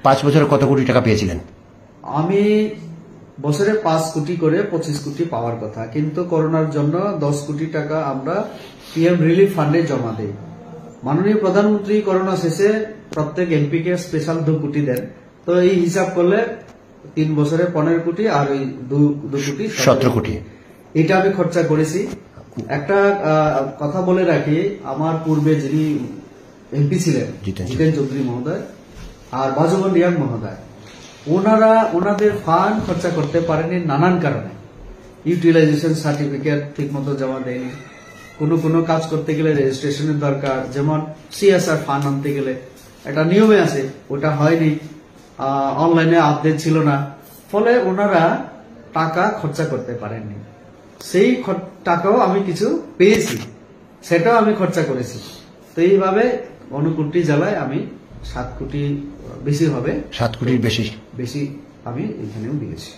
5 বছরে কত কোটি টাকা পেয়েছিলেন? আমি বছরে 5 কোটি করে 25 কোটি পাওয়ার কথা, কিন্তু করোনার জন্য 10 কোটি টাকা আমরা পিএম রিলিফ ফান্ডে জমা দেই। মাননীয় প্রধানমন্ত্রী করোনা শেষে প্রত্যেক এমপি কে স্পেশাল 2 কোটি দেন। তো এই হিসাব করলে 3 বছরে 15 কোটি আর ওই 2 কোটি 17 কোটি এটা আমি খরচা করেছি। একটা কথা বলে রাখি, আমার পূর্বে যিনি এমপি ছিলেন জিতেন চৌধুরী মহোদয় আর বাজুবন রিয়াং মহোদয়, ওনাদের ফান্ড খরচা করতে পারেনি নানান কারণে। ইউটিলাইজেশন সার্টিফিকেট ঠিক মতো জমা দেয়নি, কোনো কাজ করতে গেলে রেজিস্ট্রেশনের দরকার, যেমন সিএসআর ফান্ড আনতে গেলে একটা নিয়মে আছে, ওটা হয়নি, অনলাইনে আপডেট ছিল না, ফলে ওনারা টাকা খরচা করতে পারেননি। সেই টাকাও আমি কিছু পেয়েছি, সেটাও আমি খরচা করেছি। তো এইভাবে 59 জেলায় আমি 7 কোটি বেশি হবে, 7 কোটির বেশি আমি এখানেও দিয়েছি।